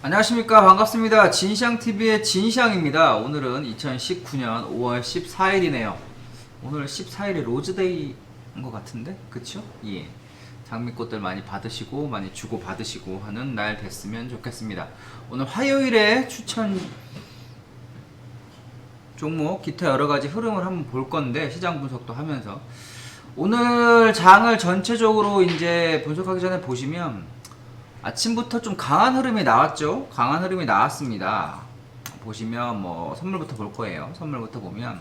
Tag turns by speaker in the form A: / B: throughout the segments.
A: 안녕하십니까, 반갑습니다. 진시황TV의 진시황입니다. 오늘은 2019년 5월 14일이네요 오늘 14일이 로즈데이인 것 같은데 그쵸? 예. 장미꽃들 많이 받으시고 많이 주고 받으시고 하는 날 됐으면 좋겠습니다. 오늘 화요일에 추천 종목 기타 여러가지 흐름을 한번 볼 건데, 시장 분석도 하면서 오늘 장을 전체적으로 이제 분석하기 전에 보시면 아침부터 좀 강한 흐름이 나왔죠. 강한 흐름이 나왔습니다. 보시면 뭐 선물부터 볼 거예요. 선물부터 보면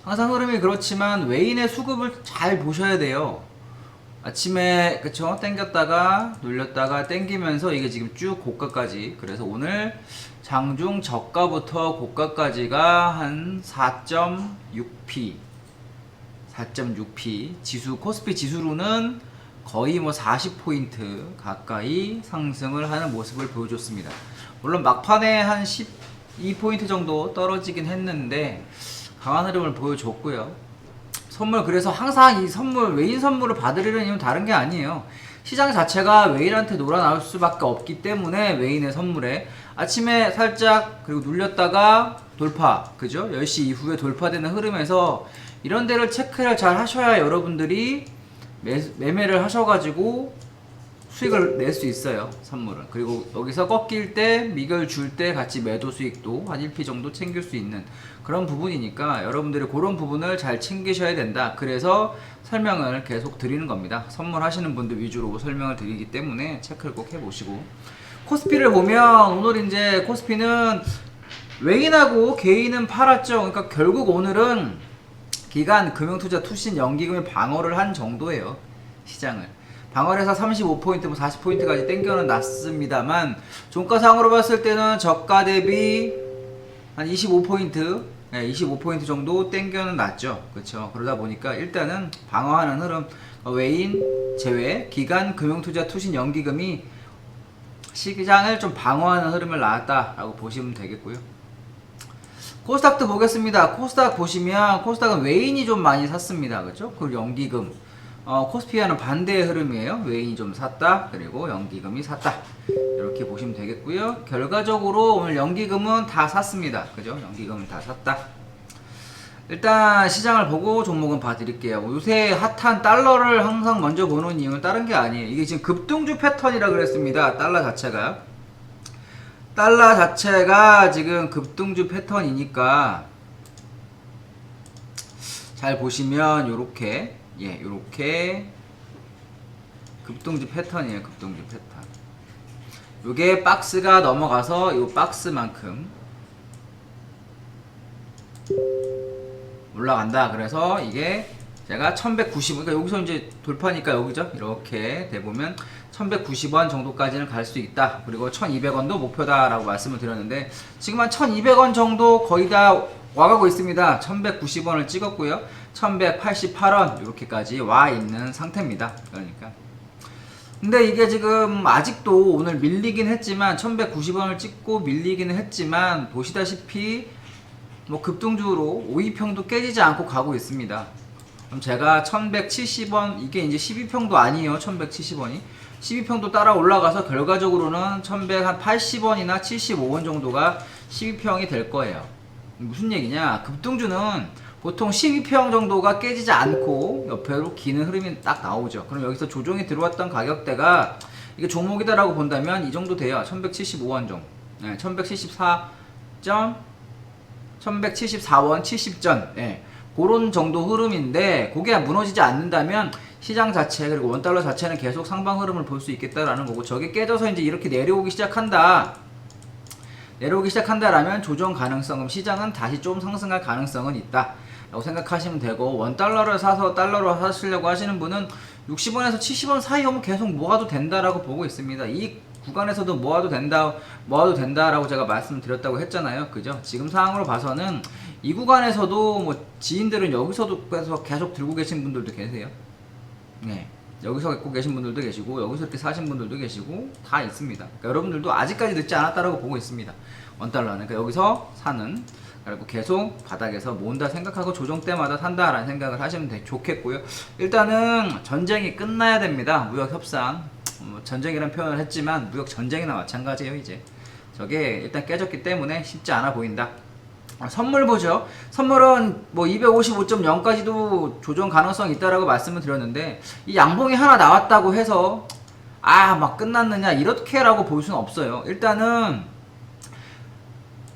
A: 항상 흐름이 그렇지만 외인의 수급을 잘 보셔야 돼요. 아침에 그쵸, 땡겼다가 눌렸다가 땡기면서 이게 지금 쭉 고가까지, 그래서 오늘 장중 저가부터 고가까지가 한 4.6p 4.6p 지수, 코스피 지수로는 거의 뭐 40포인트 가까이 상승을 하는 모습을 보여줬습니다. 물론 막판에 한 12포인트 정도 떨어지긴 했는데 강한 흐름을 보여줬고요. 선물, 그래서 항상 이 선물, 외인 선물을 받으려는 이유는 다른 게 아니에요. 시장 자체가 외인한테 놀아 나올 수밖에 없기 때문에 외인의 선물에 아침에 살짝 그리고 눌렸다가 돌파, 그죠? 10시 이후에 돌파되는 흐름에서 이런 데를 체크를 잘 하셔야 여러분들이 매매를 하셔가지고 수익을 낼 수 있어요, 선물은. 그리고 여기서 꺾일 때, 미결 줄 때 같이 매도 수익도 한 1p 정도 챙길 수 있는 그런 부분이니까 여러분들이 그런 부분을 잘 챙기셔야 된다. 그래서 설명을 계속 드리는 겁니다. 선물 하시는 분들 위주로 설명을 드리기 때문에 체크를 꼭 해보시고, 코스피를 보면 오늘 이제 코스피는 외인하고 개인은 팔았죠. 그러니까 결국 오늘은 기관 금융투자 투신 연기금이 방어를 한 정도예요. 시장을 방어를 해서 35포인트, 40포인트까지 땡겨는 놨습니다만 종가상으로 봤을 때는 저가 대비 한 25포인트 25포인트 정도 땡겨는 놨죠. 그렇죠. 그러다 보니까 일단은 방어하는 흐름, 외인 제외 기관 금융투자 투신 연기금이 시장을 좀 방어하는 흐름을 나왔다라고 보시면 되겠고요. 코스닥도 보겠습니다. 코스닥 보시면 코스닥은 외인이 좀 많이 샀습니다. 그렇죠? 그리고 연기금, 코스피와는 반대의 흐름이에요. 외인이 좀 샀다, 그리고 연기금이 샀다, 이렇게 보시면 되겠고요. 결과적으로 오늘 연기금은 다 샀습니다. 그죠? 연기금은 다 샀다. 일단 시장을 보고 종목은 봐드릴게요. 요새 핫한 달러를 항상 먼저 보는 이유는 다른 게 아니에요. 이게 지금 급등주 패턴이라 그랬습니다. 달러 자체가 지금 급등주 패턴이니까 잘 보시면 요렇게, 요렇게 급등주 패턴이에요. 급등주 패턴. 요게 박스가 넘어가서 요 박스만큼 올라간다. 그래서 이게 제가 1190, 그러니까 여기서 이제 돌파니까 여기죠. 이렇게 대보면 1190원 정도까지는 갈 수 있다. 그리고 1200원도 목표다라고 말씀을 드렸는데 지금 한 1200원 정도 거의 다 와가고 있습니다. 1190원을 찍었고요. 1188원 이렇게까지 와 있는 상태입니다. 그러니까. 근데 이게 지금 아직도 오늘 밀리긴 했지만 1190원을 찍고 밀리기는 했지만 보시다시피 뭐 급등주로 5위평도 깨지지 않고 가고 있습니다. 그럼 제가 1170원, 이게 이제 12평도 아니에요. 1170원이 12평도 따라 올라가서 결과적으로는 1180원이나 75원 정도가 12평이 될 거예요. 무슨 얘기냐, 급등주는 보통 12평 정도가 깨지지 않고 옆으로 기는 흐름이 딱 나오죠. 그럼 여기서 조정이 들어왔던 가격대가 이게 종목이다라고 본다면 이 정도 돼요. 1175원 정도, 1174원 70전, 그런 정도 흐름인데, 그게 무너지지 않는다면 시장 자체, 그리고 원달러 자체는 계속 상방 흐름을 볼 수 있겠다라는 거고, 저게 깨져서 이제 이렇게 내려오기 시작한다라면 조정 가능성은, 시장은 다시 좀 상승할 가능성은 있다 라고 생각하시면 되고, 원달러를 사서 달러로 사시려고 하시는 분은 60원에서 70원 사이 오면 계속 모아도 된다라고 보고 있습니다. 이 구간에서도 모아도 된다라고 제가 말씀드렸다고 했잖아요. 그죠? 지금 상황으로 봐서는 이 구간에서도 뭐 지인들은 여기서도 계속 들고 계신 분들도 계세요. 여기서 갖고 계신 분들도 계시고, 여기서 이렇게 사신 분들도 계시고, 다 있습니다. 그러니까 여러분들도 아직까지 늦지 않았다라고 보고 있습니다. 원달러는. 그러니까 여기서 사는, 그리고 계속 바닥에서 모은다 생각하고 조정 때마다 산다라는 생각을 하시면 좋겠고요. 일단은 전쟁이 끝나야 됩니다. 무역 협상 전쟁이라는 표현을 했지만 무역 전쟁이나 마찬가지예요. 이제 저게 일단 깨졌기 때문에 쉽지 않아 보인다. 선물 보죠. 선물은 뭐 255.0까지도 조정 가능성이 있다라고 말씀을 드렸는데, 이 양봉이 하나 나왔다고 해서 막 끝났느냐 이렇게라고 볼 수는 없어요. 일단은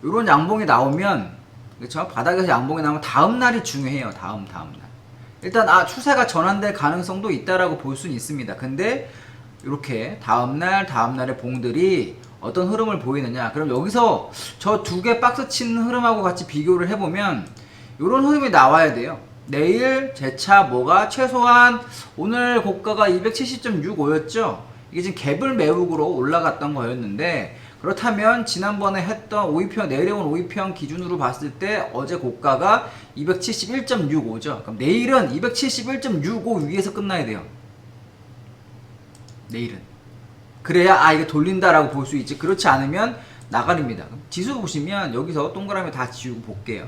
A: 이런 양봉이 나오면, 그렇죠? 바닥에서 양봉이 나오면 다음 날이 중요해요. 다음 날. 일단 추세가 전환될 가능성도 있다라고 볼 수는 있습니다. 근데 이렇게 다음 날의 봉들이 어떤 흐름을 보이느냐. 그럼 여기서 저 두 개 박스 치는 흐름하고 같이 비교를 해보면 이런 흐름이 나와야 돼요. 내일 재차 뭐가 최소한 오늘 고가가 270.65였죠. 이게 지금 갭을 메우고로 올라갔던 거였는데, 그렇다면 지난번에 했던 5위평 내려온 5위평 기준으로 봤을 때 어제 고가가 271.65죠. 그럼 내일은 271.65 위에서 끝나야 돼요. 내일은. 그래야 이게 돌린다라고 볼 수 있지. 그렇지 않으면 나가립니다. 지수 보시면 여기서 동그라미 다 지우고 볼게요.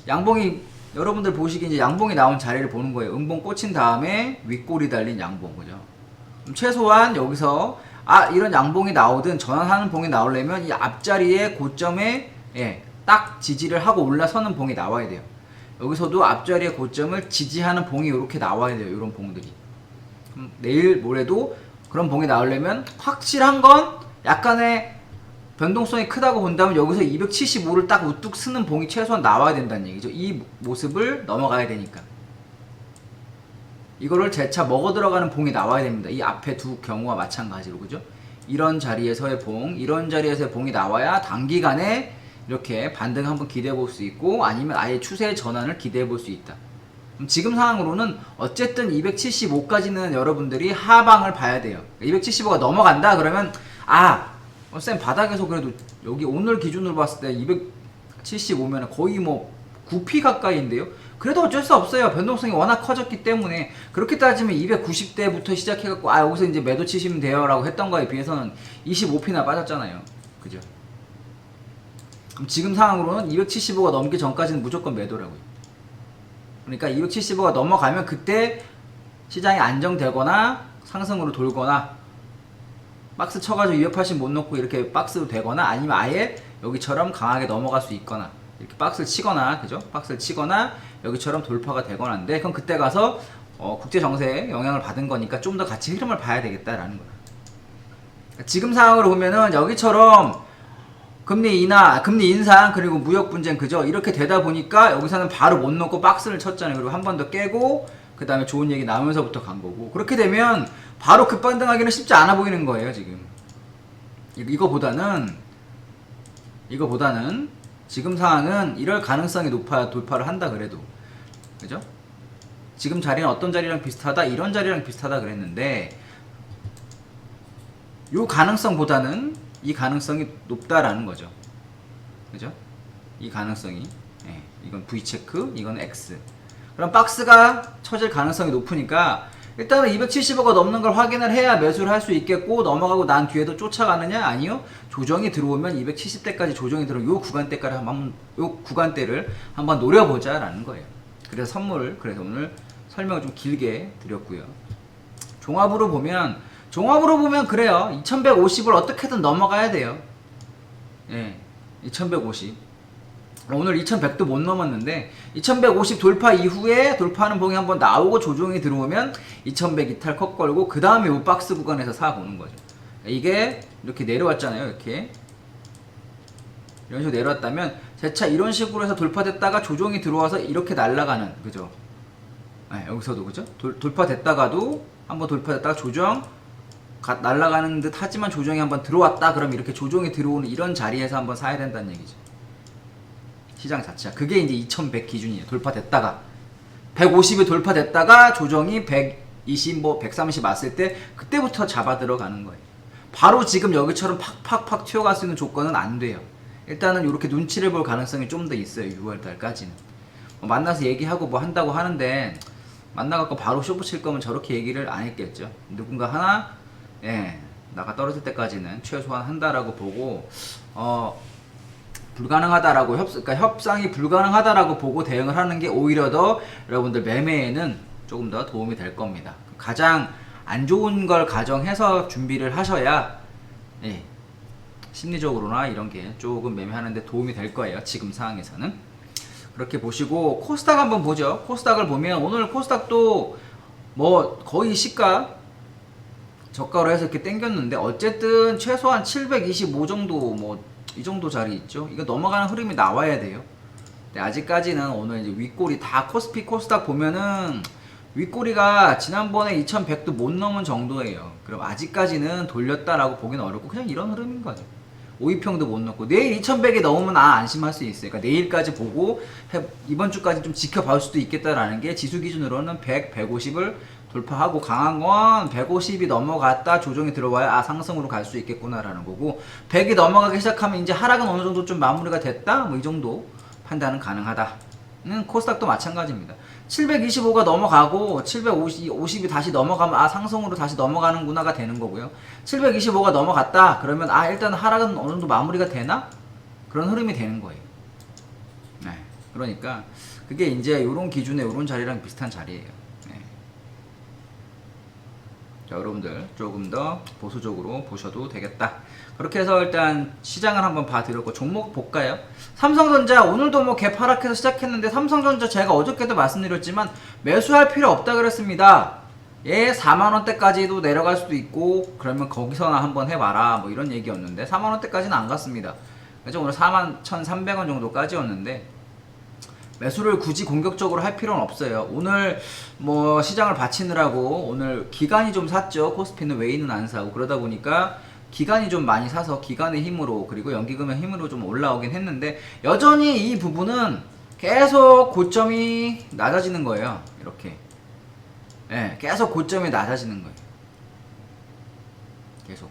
A: 양봉이, 여러분들 보시기에 이제 양봉이 나온 자리를 보는 거예요. 음봉 꽂힌 다음에 윗골이 달린 양봉, 그죠? 그럼 최소한 여기서 이런 양봉이 나오든 전환하는 봉이 나오려면 이 앞자리의 고점에 딱 지지를 하고 올라서는 봉이 나와야 돼요. 여기서도 앞자리의 고점을 지지하는 봉이 이렇게 나와야 돼요. 이런 봉들이. 그럼 내일 모레도 그런 봉이 나오려면 확실한 건 약간의 변동성이 크다고 본다면 여기서 275를 딱 우뚝 쓰는 봉이 최소한 나와야 된다는 얘기죠. 이 모습을 넘어가야 되니까. 이거를 재차 먹어 들어가는 봉이 나와야 됩니다. 이 앞에 두 경우와 마찬가지로, 그죠? 이런 자리에서의 봉, 이런 자리에서의 봉이 나와야 단기간에 이렇게 반등 한번 기대해 볼 수 있고, 아니면 아예 추세 전환을 기대해 볼 수 있다. 지금 상황으로는 어쨌든 275까지는 여러분들이 하방을 봐야 돼요. 275가 넘어간다 그러면 쌤 바닥에서 그래도 여기 오늘 기준으로 봤을 때 275면 거의 뭐 9P 가까이인데요. 그래도 어쩔 수 없어요. 변동성이 워낙 커졌기 때문에. 그렇게 따지면 290대부터 시작해갖고 여기서 이제 매도 치시면 돼요 라고 했던 거에 비해서는 25P나 빠졌잖아요. 그죠? 그럼 지금 상황으로는 275가 넘기 전까지는 무조건 매도라고요. 그러니까 275가 넘어가면 그때 시장이 안정되거나 상승으로 돌거나, 박스 쳐가지고 280 못 넣고 이렇게 박스로 되거나, 아니면 아예 여기처럼 강하게 넘어갈 수 있거나, 이렇게 박스를 치거나, 그죠? 박스를 치거나 여기처럼 돌파가 되거나인데, 그럼 그때 가서 국제 정세에 영향을 받은 거니까 좀 더 같이 흐름을 봐야 되겠다라는 거야. 지금 상황으로 보면은 여기처럼 금리 인하, 금리 인상, 그리고 무역 분쟁, 그죠? 이렇게 되다 보니까 여기서는 바로 못 넣고 박스를 쳤잖아요. 그리고 한 번 더 깨고, 그 다음에 좋은 얘기 나오면서부터 간 거고. 그렇게 되면 바로 급반등하기는 쉽지 않아 보이는 거예요, 지금. 이거보다는 지금 상황은 이럴 가능성이 높아야 돌파를 한다 그래도. 그죠? 지금 자리는 어떤 자리랑 비슷하다? 이런 자리랑 비슷하다 그랬는데, 요 가능성보다는 이 가능성이 높다라는 거죠. 그죠? 이 가능성이. 이건 V체크, 이건 X. 그럼 박스가 쳐질 가능성이 높으니까 일단은 275가 넘는 걸 확인을 해야 매수를 할 수 있겠고, 넘어가고 난 뒤에도 쫓아가느냐? 아니요. 조정이 들어오면 270대까지 조정이 들어오면 요 구간대를 한번 노려보자라는 거예요. 그래서 그래서 오늘 설명을 좀 길게 드렸고요. 종합으로 보면 그래요. 2150을 어떻게든 넘어가야 돼요. 2150. 오늘 2100도 못 넘었는데 2150 돌파 이후에 돌파하는 봉이 한번 나오고 조정이 들어오면 2100 이탈 컷 걸고, 그 다음에 이 박스 구간에서 사보는 거죠. 이게 이렇게 내려왔잖아요. 이렇게 이런 식으로 내려왔다면 재차 이런 식으로 해서 돌파됐다가 조정이 들어와서 이렇게 날아가는, 그죠? 여기서도, 그죠? 돌파됐다가도 한번 돌파됐다가 조정 날아가는 듯 하지만 조정이 한번 들어왔다 그럼 이렇게 조정이 들어오는 이런 자리에서 한번 사야 된다는 얘기죠. 시장 자체가. 그게 이제 2100 기준이에요. 돌파됐다가 150이 돌파됐다가 조정이 120 130 왔을 때 그때부터 잡아 들어가는 거예요. 바로 지금 여기처럼 팍팍팍 튀어갈 수 있는 조건은 안 돼요. 일단은 이렇게 눈치를 볼 가능성이 좀 더 있어요. 6월달까지는. 만나서 얘기하고 뭐 한다고 하는데, 만나갖고 바로 쇼부 칠 거면 저렇게 얘기를 안 했겠죠. 누군가 하나 나가 떨어질 때까지는 최소한 한다라고 보고, 불가능하다라고 그러니까 협상이 불가능하다라고 보고 대응을 하는 게 오히려 더 여러분들 매매에는 조금 더 도움이 될 겁니다. 가장 안 좋은 걸 가정해서 준비를 하셔야 예, 심리적으로나 이런 게 조금 매매하는데 도움이 될 거예요. 지금 상황에서는. 그렇게 보시고 코스닥 한번 보죠. 코스닥을 보면 오늘 코스닥도 뭐 거의 시가 저가로 해서 이렇게 땡겼는데 어쨌든 최소한 725 정도 뭐 이 정도 자리 있죠. 이거 넘어가는 흐름이 나와야 돼요. 근데 아직까지는 오늘 이제 윗꼬리 다 코스피 코스닥 보면은 윗꼬리가 지난번에 2100도 못 넘은 정도예요. 그럼 아직까지는 돌렸다라고 보기는 어렵고 그냥 이런 흐름인 거죠. 5위평도 못 넣고 내일 2100이 넘으면 안심할 수 있어요. 그러니까 내일까지 보고 이번 주까지 좀 지켜볼 수도 있겠다라는 게 지수 기준으로는 100, 150을 돌파하고 강한 건 150이 넘어갔다 조정이 들어와야 상승으로 갈 수 있겠구나라는 거고 100이 넘어가기 시작하면 이제 하락은 어느 정도 좀 마무리가 됐다 뭐 이 정도 판단은 가능하다. 코스닥도 마찬가지입니다. 725가 넘어가고 750이 다시 넘어가면 상승으로 다시 넘어가는구나가 되는 거고요. 725가 넘어갔다 그러면 일단 하락은 어느 정도 마무리가 되나? 그런 흐름이 되는 거예요. 네. 그러니까 그게 이제 요런 기준에 요런 자리랑 비슷한 자리예요. 네. 자, 여러분들 조금 더 보수적으로 보셔도 되겠다. 그렇게 해서 일단 시장을 한번 봐드렸고 종목 볼까요? 삼성전자 오늘도 뭐 개파락해서 시작했는데 삼성전자 제가 어저께도 말씀드렸지만 매수할 필요 없다 그랬습니다. 예, 4만원대까지도 내려갈 수도 있고 그러면 거기서나 한번 해봐라 뭐 이런 얘기였는데 4만원대까지는 안 갔습니다. 그래서 오늘 41,300원 정도까지였는데 매수를 굳이 공격적으로 할 필요는 없어요. 오늘 뭐 시장을 받치느라고 오늘 기관이 좀 샀죠. 코스피는 외인은 안 사고 그러다 보니까 기관이 좀 많이 사서 기관의 힘으로 그리고 연기금의 힘으로 좀 올라오긴 했는데 여전히 이 부분은 계속 고점이 낮아지는 거예요. 이렇게 계속 고점이 낮아지는 거예요. 계속.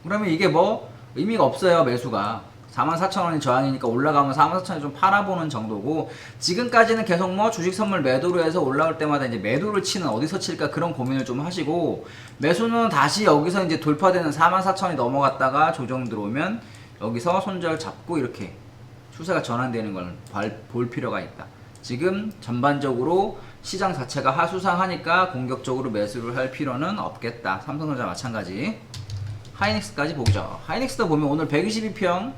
A: 그러면 이게 뭐 의미가 없어요. 매수가 44,000원이 저항이니까 올라가면 44,000원이 좀 팔아보는 정도고 지금까지는 계속 뭐 주식 선물 매도로 해서 올라올 때마다 이제 매도를 치는 어디서 칠까 그런 고민을 좀 하시고 매수는 다시 여기서 이제 돌파되는 44,000원이 넘어갔다가 조정 들어오면 여기서 손절 잡고 이렇게 추세가 전환되는 걸 볼 필요가 있다. 지금 전반적으로 시장 자체가 하수상하니까 공격적으로 매수를 할 필요는 없겠다. 삼성전자 마찬가지. 하이닉스까지 보죠. 하이닉스도 보면 오늘 122평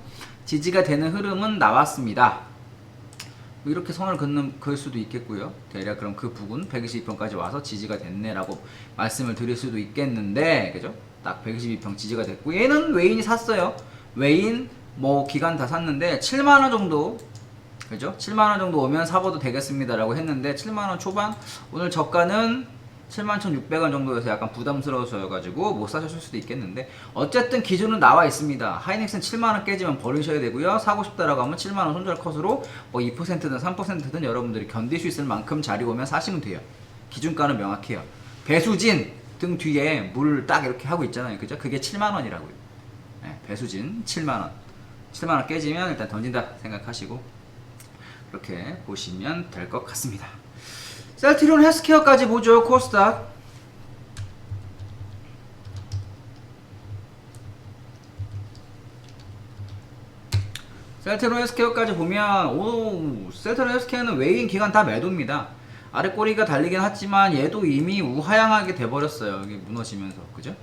A: 지지가 되는 흐름은 나왔습니다. 이렇게 선을 그을 수도 있겠고요. 대략 그럼 그 부분 122평까지 와서 지지가 됐네라고 말씀을 드릴 수도 있겠는데, 그죠? 딱 122평 지지가 됐고, 얘는 외인이 샀어요. 외인 뭐 기간 다 샀는데 7만원 정도, 그죠? 7만원 정도 오면 사봐도 되겠습니다라고 했는데 7만원 초반, 오늘 저가는 71,600원 정도여서 약간 부담스러워서여가지고 못 사셨을 수도 있겠는데 어쨌든 기준은 나와 있습니다. 하이닉스는 7만원 깨지면 버리셔야 되고요. 사고 싶다라고 하면 7만원 손절 컷으로 뭐 2%든 3%든 여러분들이 견딜 수 있을 만큼 자리 오면 사시면 돼요. 기준가는 명확해요. 배수진 등 뒤에 물 딱 이렇게 하고 있잖아요. 그죠? 그게 7만원이라고요. 네, 배수진 7만원. 7만원 깨지면 일단 던진다 생각하시고 그렇게 보시면 될 것 같습니다. 셀트리온 헬스케어까지 보죠. 코스닥 셀트리온 헬스케어까지 보면 셀트리온 헬스케어는 외인 기간 다 매도입니다. 아래 꼬리가 달리긴 하지만 얘도 이미 우하향하게 돼버렸어요. 이게 무너지면서 그죠?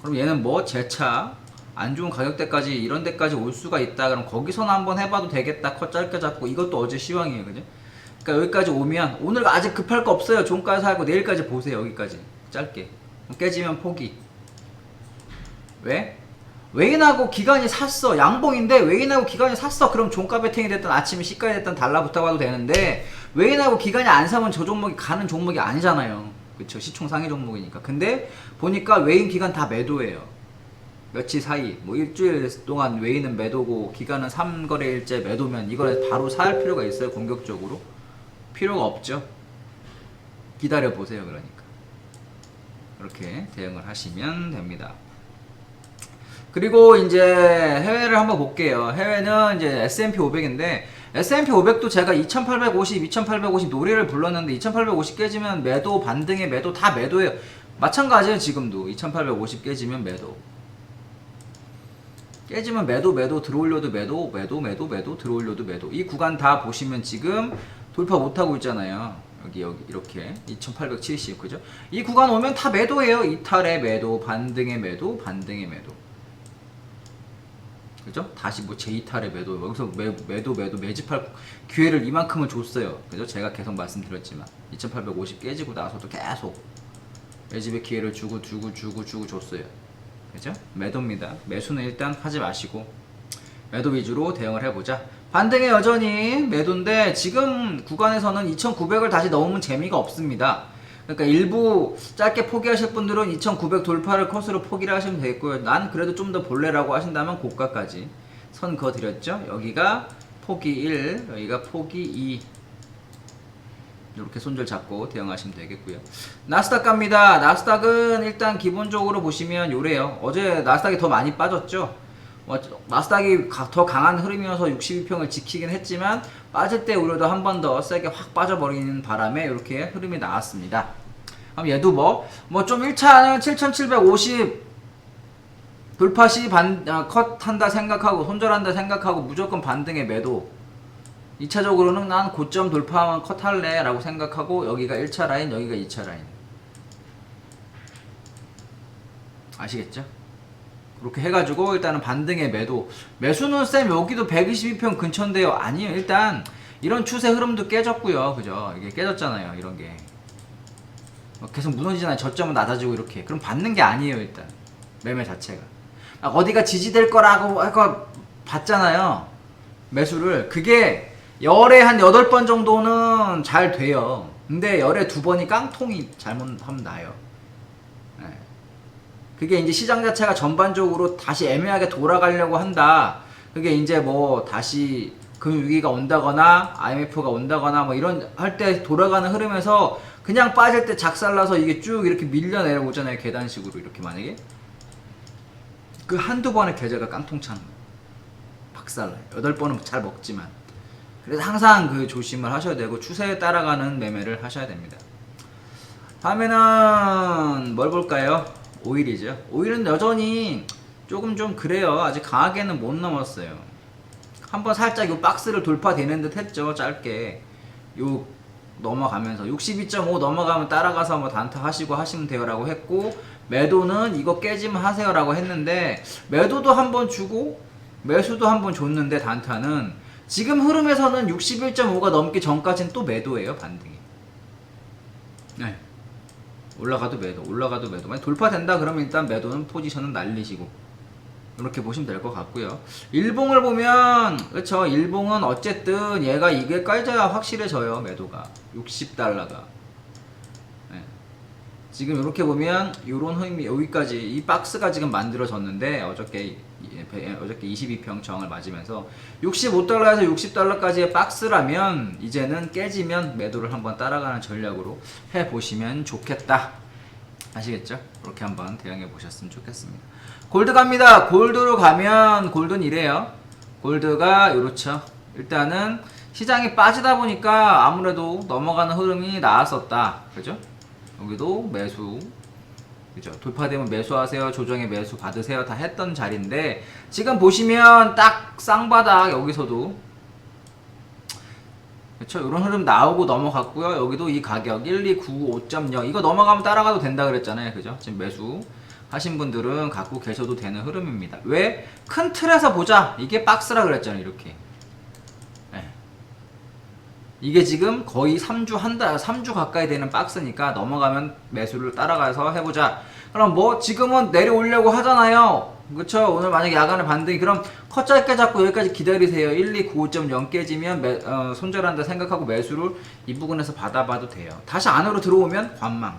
A: 그럼 얘는 뭐 재차 안 좋은 가격대까지 이런 데까지 올 수가 있다. 그럼 거기서는 한번 해봐도 되겠다. 컷 짧게 잡고 이것도 어제 시황이에요. 그죠? 그러니까 여기까지 오면 오늘 아직 급할 거 없어요. 종가에서 하고 내일까지 보세요. 여기까지 짧게 깨지면 포기. 왜? 외인하고 기관이 샀어. 양봉인데 외인하고 기관이 샀어. 그럼 종가 베팅이 됐든 아침에 시가에 됐든 달라붙어 봐도 되는데 외인하고 기관이 안 사면 저 종목이 가는 종목이 아니잖아요. 그쵸? 시총 상위 종목이니까. 근데 보니까 외인 기관 다 매도예요. 며칠 사이 뭐 일주일 동안 외인은 매도고 기관은 3거래일째 매도면 이걸 바로 살 필요가 있어요? 공격적으로? 필요가 없죠. 기다려 보세요. 그러니까 그렇게 대응을 하시면 됩니다. 그리고 이제 해외를 한번 볼게요. 해외는 이제 S&P 500인데 S&P 500도 제가 2850, 2850 노래를 불렀는데 2850 깨지면 매도, 반등의 매도 다 매도예요. 마찬가지예요. 지금도 2850 깨지면 매도. 깨지면 매도, 들어올려도 매도, 들어올려도 매도. 이 구간 다 보시면 지금 돌파 못하고 있잖아요. 여기 이렇게 2870 그죠? 이 구간 오면 다 매도예요. 이탈의 매도, 반등의 매도, 반등의 매도. 그죠? 다시 뭐 제2탈의 매도, 여기서 매도 매집할 기회를 이만큼을 줬어요. 그죠? 제가 계속 말씀드렸지만 2850 깨지고 나서도 계속 매집의 기회를 주고 줬어요. 그죠? 매도입니다. 매수는 일단 하지 마시고 매도 위주로 대응을 해보자. 반등에 여전히 매도인데 지금 구간에서는 2900을 다시 넘으면 재미가 없습니다. 그러니까 일부 짧게 포기하실 분들은 2900 돌파를 컷으로 포기를 하시면 되겠고요. 난 그래도 좀 더 볼래라고 하신다면 고가까지 선 그어드렸죠. 여기가 포기 1, 여기가 포기 2. 이렇게 손절 잡고 대응하시면 되겠고요. 나스닥 갑니다. 나스닥은 일단 기본적으로 보시면 요래요. 어제 나스닥이 더 많이 빠졌죠. 나스닥이 더 강한 흐름이어서 62평을 지키긴 했지만 빠질 때 오히려 한 번 더 세게 확 빠져버리는 바람에 이렇게 흐름이 나왔습니다. 그럼 얘도 뭐 좀 1차는 7750 돌파 시 컷한다 생각하고 손절한다 생각하고 무조건 반등의 매도. 2차적으로는 난 고점 돌파하면 컷할래 라고 생각하고 여기가 1차 라인, 여기가 2차 라인. 아시겠죠? 그렇게 해가지고 일단은 반등의 매도. 매수는 쌤 여기도 122평 근처인데요. 아니요. 일단 이런 추세 흐름도 깨졌고요. 그죠? 이게 깨졌잖아요. 이런 게 계속 무너지잖아요. 저점은 낮아지고 이렇게. 그럼 받는 게 아니에요. 일단 매매 자체가 어디가 지지될 거라고 봤잖아요. 매수를. 그게 열에 한 8번 정도는 잘 돼요. 근데 열에 2번이 깡통이 잘못하면 나요. 네. 그게 이제 시장 자체가 전반적으로 다시 애매하게 돌아가려고 한다. 그게 이제 뭐 다시 금융위기가 온다거나 IMF가 온다거나 뭐 이런 할 때 돌아가는 흐름에서 그냥 빠질 때 작살나서 이게 쭉 이렇게 밀려 내려오잖아요. 계단식으로 이렇게 만약에 그 한두 번의 계좌가 깡통차는 박살나요. 8번은 잘 먹지만. 그래서 항상 그 조심을 하셔야 되고 추세에 따라가는 매매를 하셔야 됩니다. 다음에는 뭘 볼까요? 오일이죠. 오일은 여전히 조금 좀 그래요. 아직 강하게는 못 넘었어요. 한번 살짝 요 박스를 돌파되는 듯 했죠. 짧게 요 넘어가면서 62.5 넘어가면 따라가서 뭐 단타 하시고 하시면 돼요 라고 했고, 매도는 이거 깨지면 하세요 라고 했는데 매도도 한번 주고 매수도 한번 줬는데 단타는 지금 흐름에서는 61.5가 넘기 전까지는 또 매도예요. 반등이. 네. 올라가도 매도, 올라가도 매도. 만약 돌파된다 그러면 일단 매도는 포지션은 날리시고 이렇게 보시면 될 것 같고요. 일봉을 보면 그렇죠. 일봉은 어쨌든 얘가 이게 깔져야 확실해져요. 매도가 60달러가. 네. 지금 이렇게 보면 이런 흐름이 여기까지 이 박스가 지금 만들어졌는데 어저께 22평 저항을 맞으면서 65달러에서 60달러까지의 박스라면 이제는 깨지면 매도를 한번 따라가는 전략으로 해보시면 좋겠다. 아시겠죠? 그렇게 한번 대응해 보셨으면 좋겠습니다. 골드 갑니다. 골드로 가면 골드는 이래요. 골드가 이렇죠. 일단은 시장이 빠지다 보니까 아무래도 넘어가는 흐름이 나왔었다. 그죠? 여기도 매수, 그죠? 돌파되면 매수하세요, 조정에 매수 받으세요 다 했던 자리인데 지금 보시면 딱 쌍바닥 여기서도 그쵸? 이런 흐름 나오고 넘어갔고요. 여기도 이 가격 1295.0 이거 넘어가면 따라가도 된다 그랬잖아요. 그죠? 지금 매수 하신 분들은 갖고 계셔도 되는 흐름입니다. 왜? 큰 틀에서 보자. 이게 박스라 그랬잖아요. 이렇게. 네. 이게 지금 거의 3주 가까이 되는 박스니까 넘어가면 매수를 따라가서 해보자. 그럼 뭐 지금은 내려오려고 하잖아요. 그쵸? 오늘 만약에 야간에 반등이 그럼 컷 짧게 잡고 여기까지 기다리세요. 1295.0 깨지면 손절한다 생각하고 매수를 이 부분에서 받아봐도 돼요. 다시 안으로 들어오면 관망.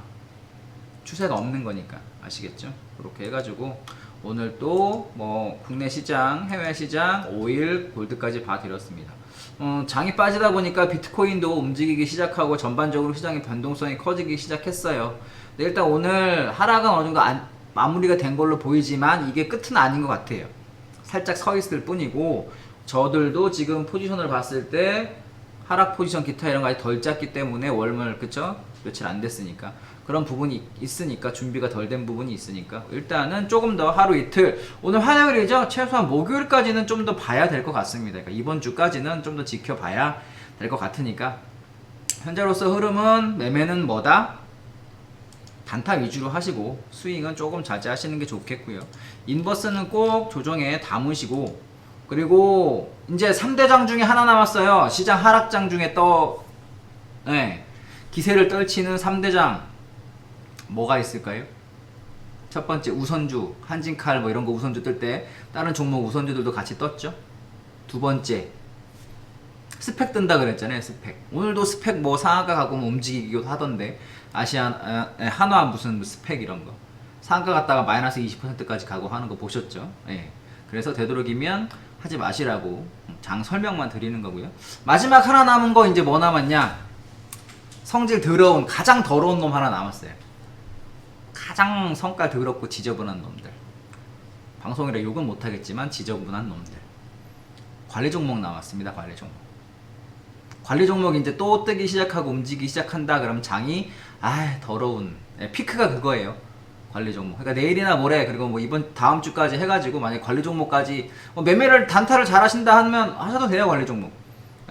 A: 추세가 없는 거니까. 아시겠죠? 그렇게 해가지고 오늘 또 뭐 국내 시장, 해외 시장, 오일, 골드까지 봐드렸습니다. 장이 빠지다 보니까 비트코인도 움직이기 시작하고 전반적으로 시장의 변동성이 커지기 시작했어요. 근데 일단 오늘 하락은 어느 정도 마무리가 된 걸로 보이지만 이게 끝은 아닌 것 같아요. 살짝 서 있을 뿐이고 저들도 지금 포지션을 봤을 때 하락 포지션 기타 이런 거 아직 덜 짰기 때문에 월물 그쵸? 며칠 안 됐으니까 그런 부분이 있으니까 준비가 덜 된 부분이 있으니까 일단은 조금 더 하루 이틀 오늘 화요일이죠. 최소한 목요일까지는 좀 더 봐야 될 것 같습니다. 그러니까 이번 주까지는 좀 더 지켜봐야 될 것 같으니까 현재로서 흐름은 매매는 뭐다? 단타 위주로 하시고 스윙은 조금 자제하시는 게 좋겠고요. 인버스는 꼭 조정에 담으시고, 그리고 이제 3대장 중에 하나 남았어요. 시장 하락장 중에 기세를 떨치는 3대장 뭐가 있을까요? 첫 번째 우선주, 한진칼 뭐 이런 거 우선주 뜰 때 다른 종목 우선주들도 같이 떴죠. 두 번째 스펙 뜬다 그랬잖아요. 스펙. 오늘도 스펙 뭐 상한가 가고 뭐 움직이기도 하던데, 한화 무슨 스펙 이런 거 상한가 갔다가 마이너스 20%까지 가고 하는 거 보셨죠? 예. 그래서 되도록이면 하지 마시라고 장 설명만 드리는 거고요. 마지막 하나 남은 거 이제 뭐 남았냐? 성질 더러운, 가장 더러운 놈 하나 남았어요. 가장 성깔 더럽고 지저분한 놈들. 방송이라 욕은 못하겠지만 지저분한 놈들. 관리 종목 나왔습니다. 관리 종목. 관리 종목 이제 또 뜨기 시작하고 움직이기 시작한다 그러면 장이 더러운, 피크가 그거예요. 관리 종목. 그러니까 내일이나 모레, 그리고 뭐 이번 다음 주까지 해가지고 만약에 관리 종목까지 매매를 단타를 잘 하신다 하면 하셔도 돼요. 관리 종목.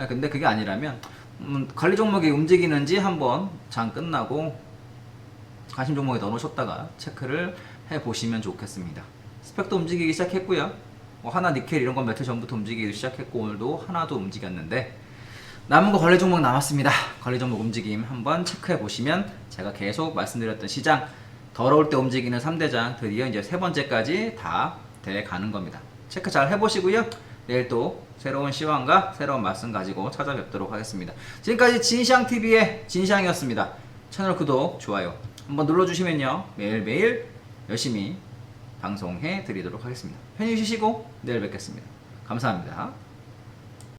A: 근데 그게 아니라면 관리 종목이 움직이는지 한번 장 끝나고 관심 종목에 넣어놓으셨다가 체크를 해보시면 좋겠습니다. 스펙도 움직이기 시작했고요. 뭐 하나 니켈 이런 건 며칠 전부터 움직이기 시작했고 오늘도 하나도 움직였는데 남은 거 관리 종목 남았습니다. 관리 종목 움직임 한번 체크해 보시면 제가 계속 말씀드렸던 시장 더러울 때 움직이는 3대장 드디어 이제 세 번째까지 다 돼 가는 겁니다. 체크 잘 해보시고요. 내일 또 새로운 시황과 새로운 말씀 가지고 찾아뵙도록 하겠습니다. 지금까지 진시황TV의 진시황이었습니다. 채널 구독, 좋아요 한번 눌러주시면요. 매일매일 열심히 방송해 드리도록 하겠습니다. 편히 쉬시고 내일 뵙겠습니다. 감사합니다.